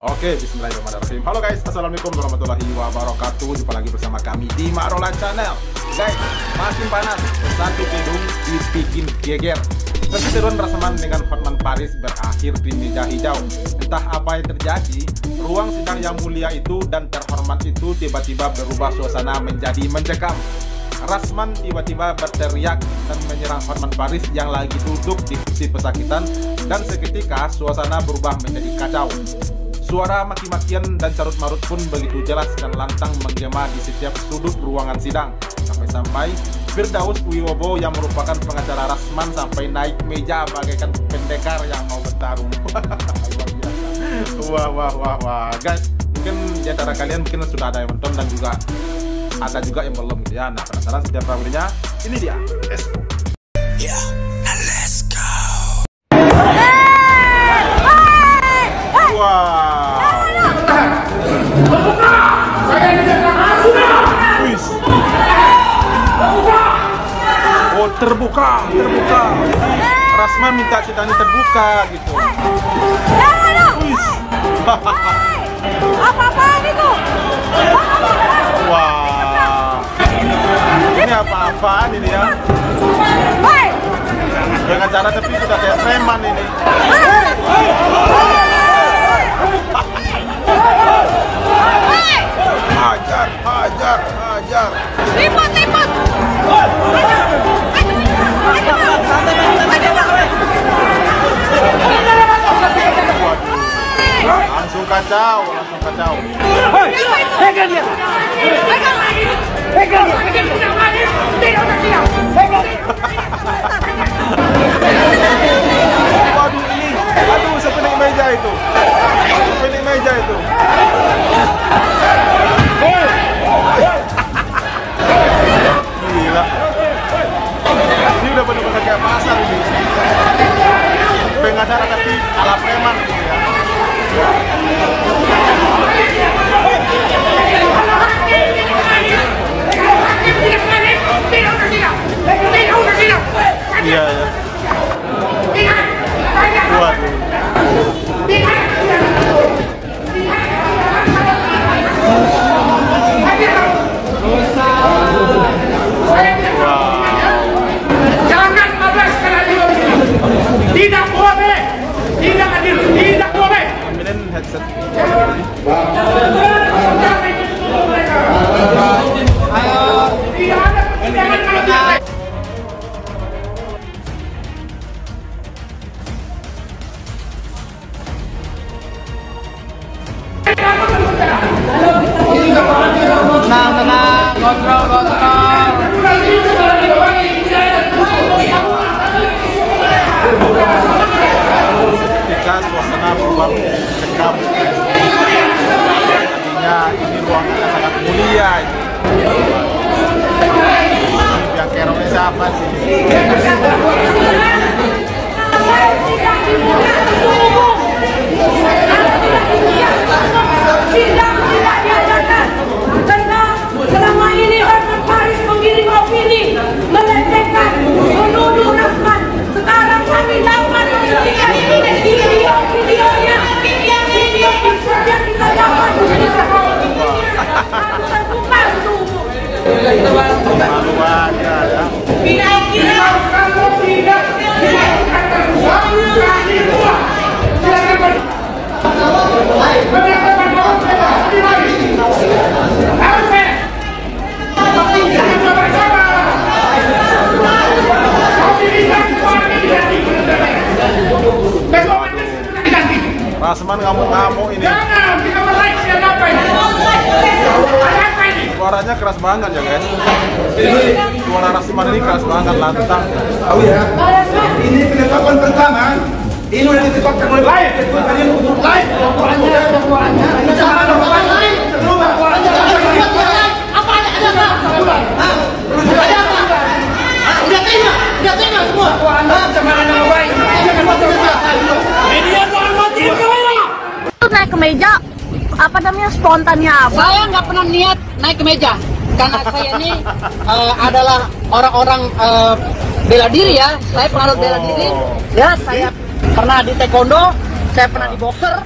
Oke, bismillahirrahmanirrahim. Halo guys, assalamualaikum warahmatullahi wabarakatuh. Jumpa lagi bersama kami di Makrola Channel. Guys, makin panas, satu gedung dibikin geger. Perseteruan Rasman dengan Hotman Paris berakhir di meja hijau. Entah apa yang terjadi, ruang sidang yang mulia itu dan terhormat itu tiba-tiba berubah suasana menjadi mencekam. Rasman tiba-tiba berteriak dan menyerang Hotman Paris yang lagi duduk di kursi pesakitan, dan seketika suasana berubah menjadi kacau. Suara maki-makian dan carut-marut pun begitu jelas dan lantang menggema di setiap sudut ruangan sidang. Sampai-sampai Firdaus Wiwobo yang merupakan pengacara Rasman sampai naik meja bagaikan pendekar yang mau bertarung. Wah. Guys, mungkin di antara kalian mungkin sudah ada yang nonton dan juga ada juga yang belum gitu ya. Nah, penasaran setiap pramudinya? Ini dia. Let's go. Let's go. Oh, terbuka. Rasman minta sidangnya terbuka gitu. Apa-apaan itu? Wah. Ini apa-apaan ini ya? Dengan cara tapi sudah kayak preman ini. Hajar. Ribut. Langsung kacau. Pegang dia. Waduh ini, siapa naik meja itu? Gila. Ini udah bener-bener kayak pasar ini. Pengacara tapi ala preman gitu ya. Iya. Waduh. Jangan ada sekali lagi. Tidak boleh. Tidak adil. Tidak boleh. Ambilin headset. Tidak ada persidangan kalau tidak. Tenang, kontrol. Ketika suasana berubah mencekam, tadinya ini ruangan yang sangat mulia ini. Yang kerongnya siapa sih? Sidang tidak diadakan karena selama ini Hotman Paris mengirim opini, melecehkan, menuduh Rasman. Sekarang kami dapat membuktikan video-videonya, video yang kita dapat terbuka untuk umum. Malu aja ya. Kira-kira kalau tidak dilakukan kami dua. Rasman ngamuk-ngamuk ini. Jangan kita meraih siapa ini? Apa ini? Suaranya keras banget ya guys. Suara Rasman ini keras banget, lantang. Tahu ya, ini penetapan pertama. Ini udah ditetapkan oleh live. Kalian untuk live. Dakwaannya. Apa ada? Udah terima semua. Naik ke meja, apa namanya spontannya apa? Saya nggak pernah niat naik ke meja karena saya ini adalah orang-orang bela diri ya. Saya penganut bela diri. Ya, saya pernah di taekwondo, saya pernah di boxer,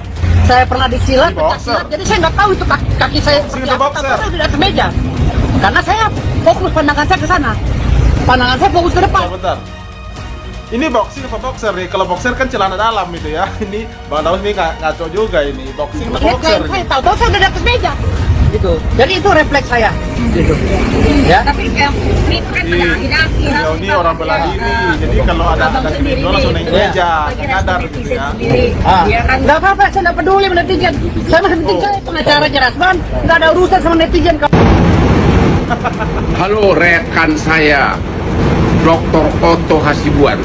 saya pernah disilat, Ini boxer. jadi saya nggak tahu itu kaki saya seperti Ini apa. boxer. Tapi saya di atas meja. Karena saya fokus pandangan saya ke sana. Pandangan saya fokus ke depan. Bentar. Ini boxing apa boxer nih? Kalau boxer kan celana dalam itu ya. Ini Bang Daus ini ngaco juga ini. Boxing apa boxer? Saya tahu saya udah di atas meja. Gitu. Jadi itu refleks saya. Gitu. Ya. Tapi ini kan Beliau ini orang bela diri. Jadi kalau ada video langsung naik meja, kadar gitu ya. Nggak apa-apa, saya nggak peduli sama netizen. Saya masih penting saya pengacaranya Rasman. Nggak ada urusan sama netizen. Halo rekan saya, Dr. Otto Hasibuan,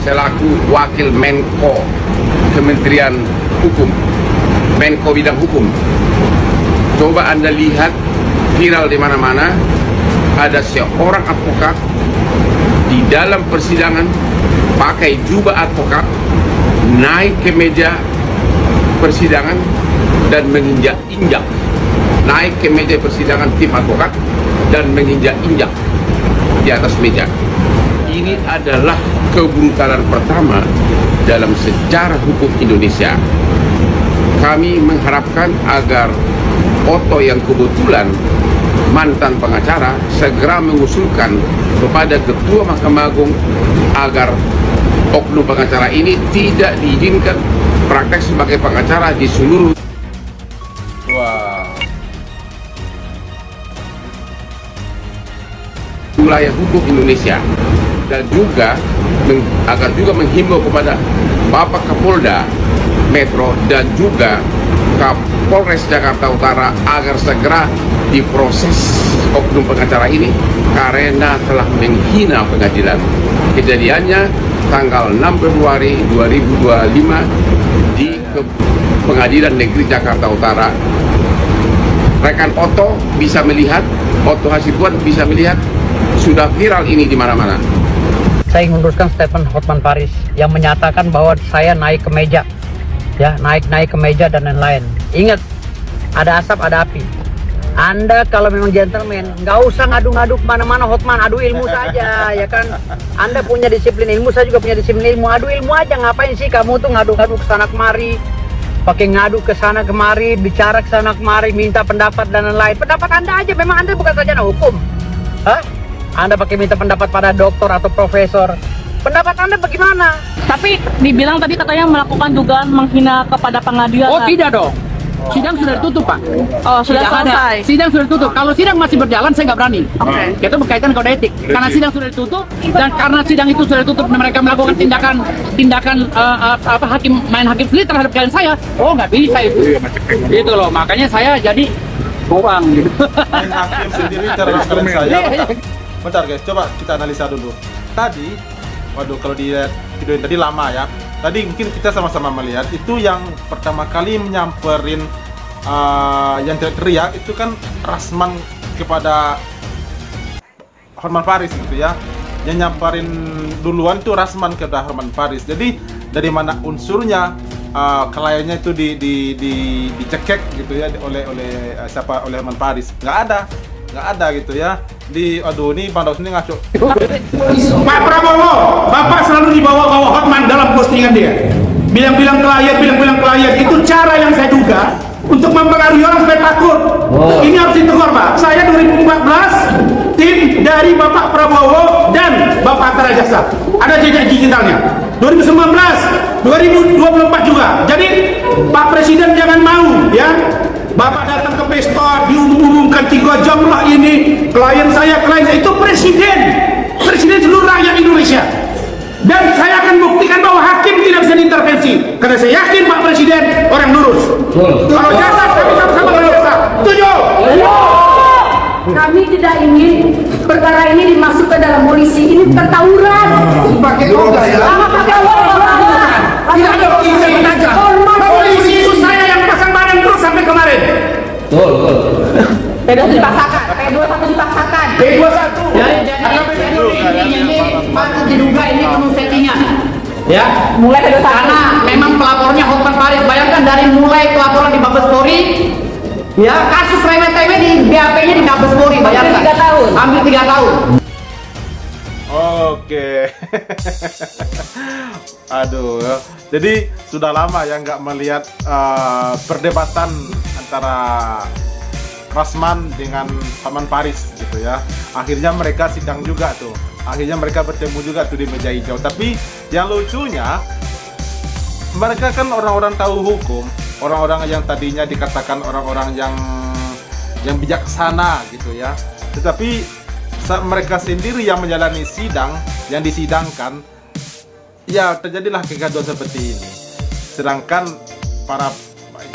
selaku Wakil Menko Kementerian Hukum, Menko Bidang Hukum. Coba Anda lihat viral di mana-mana, ada seorang advokat di dalam persidangan pakai jubah advokat, naik ke meja persidangan dan menginjak-injak, naik ke meja persidangan tim advokat dan menginjak-injak di atas meja. Ini adalah kebrutalan pertama dalam sejarah hukum Indonesia. Kami mengharapkan agar Otto yang kebetulan mantan pengacara segera mengusulkan kepada Ketua Mahkamah Agung agar oknum pengacara ini tidak diizinkan praktek sebagai pengacara di seluruh Wah. wilayah hukum Indonesia, dan juga agar juga menghimbau kepada Bapak Kapolda Metro dan juga Kapolres Jakarta Utara agar segera diproses oknum pengacara ini karena telah menghina pengadilan. Kejadiannya tanggal 6 Februari 2025 di Pengadilan Negeri Jakarta Utara. Rekan Otto bisa melihat, Otto Hasibuan bisa melihat, sudah viral ini di mana-mana. Saya ingin meneruskan statement Hotman Paris yang menyatakan bahwa saya naik ke meja, ya naik ke meja dan lain-lain. Ingat, ada asap, ada api. Anda kalau memang gentleman, nggak usah ngadu-ngadu kemana-mana Hotman, adu ilmu saja, ya kan? Anda punya disiplin ilmu, saya juga punya disiplin ilmu. Adu ilmu aja, ngapain sih kamu tuh ngadu-ngadu ke sana kemari, pakai ngadu ke sana kemari, bicara ke sana kemari, minta pendapat dan lain-lain. Pendapat Anda aja, memang Anda bukan sarjana hukum. Hah? Anda pakai minta pendapat pada doktor atau profesor. Pendapat Anda bagaimana? Tapi dibilang tadi katanya melakukan dugaan menghina kepada pengadilan. Oh tidak dong. Sidang sudah ditutup, Pak. Oh, sudah Tidak ada. selesai. Sidang sudah ditutup. Kalau sidang masih berjalan, saya nggak berani. Oke. Itu berkaitan kode etik. Karena sidang sudah ditutup dan karena sidang itu sudah ditutup dan mereka melakukan tindakan hakim sendiri terhadap klien saya. Oh nggak bisa itu. Itu loh. Makanya saya jadi bawang gitu. Main hakim sendiri terhadap klien saya. Bentar guys, coba kita analisa dulu. Tadi, waduh kalau di video yang tadi lama ya. Tadi mungkin kita sama-sama melihat itu yang pertama kali menyamperin yang teriak itu kan Rasman kepada Hotman Paris gitu ya. Yang nyamperin duluan tuh Rasman kepada Hotman Paris. Jadi dari mana unsurnya kliennya itu dicekek gitu ya oleh Hotman Paris? Nggak ada gitu ya. Aduh ini Bang Daus ini ngaco. Pak Prabowo, Bapak selalu dibawa-bawa Hotman dalam postingan dia. Bilang-bilang klien, itu cara yang saya duga untuk mempengaruhi orang supaya takut. Ini harus ditegur, Pak. Saya 2014 tim dari Bapak Prabowo dan Bapak Hatta Rajasa. Ada jejak digitalnya. 2019, 2024 juga. Jadi Pak Presiden jangan mau ya. Bapak datang ke pesta, diumumkan 3 jam lah ini, klien saya itu presiden seluruh rakyat Indonesia. Dan saya akan buktikan bahwa hakim tidak bisa diintervensi, karena saya yakin Pak Presiden orang lurus. Kalau jasa, kami sama-sama kalau jasa. Setuju? Kami tidak ingin perkara ini dimasukkan dalam polisi. Ini tertawuran. Pakai roda ya. Tidak ada polisi yang menajam. Polisi itu saya yang pasang badan terus sampai kemarin. P21 dipaksakan. P21 dipaksakan. P21. Ini patut diduga ini penuh settingan. Ya, Mulai P21. karena memang pelapornya Hotman Paris. Bayangkan dari mulai pelaporan di Mabespori, ya kasus remeh-temeh di BAP-nya di Mabespori, bayangkan. Hampir 3 tahun. Hampir 3 tahun. Oke. Aduh. Jadi sudah lama ya nggak melihat perdebatan antara Rasman dengan Hotman Paris gitu ya. Akhirnya mereka sidang juga tuh. Akhirnya mereka bertemu juga tuh di meja hijau. Tapi yang lucunya, mereka kan orang-orang tahu hukum, orang-orang yang tadinya dikatakan orang-orang yang bijaksana gitu ya. Tetapi saat mereka sendiri yang menjalani sidang, yang disidangkan, ya terjadilah kegaduhan seperti ini. Sedangkan para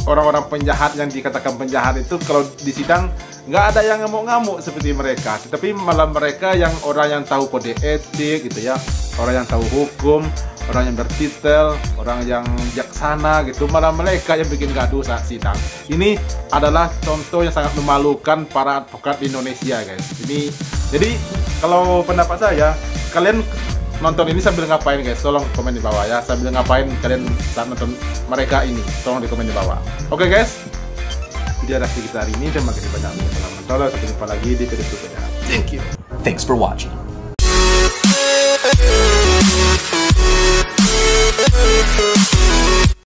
orang-orang penjahat yang dikatakan penjahat itu kalau disidang nggak ada yang ngamuk-ngamuk seperti mereka, tetapi malah mereka yang orang yang tahu kode etik gitu ya, orang yang tahu hukum, orang yang bertitel, orang yang bijaksana gitu, malah mereka yang bikin gaduh saat sidang. Ini adalah contoh yang sangat memalukan para advokat di Indonesia, guys. Ini jadi kalau pendapat saya, kalian nonton ini sambil ngapain, guys? Tolong komen di bawah ya. Sambil ngapain kalian saat nonton mereka ini? Tolong di komen di bawah. Oke, guys. Video reaksi kita hari ini. Terima kasih banyak telah menonton. Sampai jumpa lagi di video berikutnya. Thank you. Thanks for watching.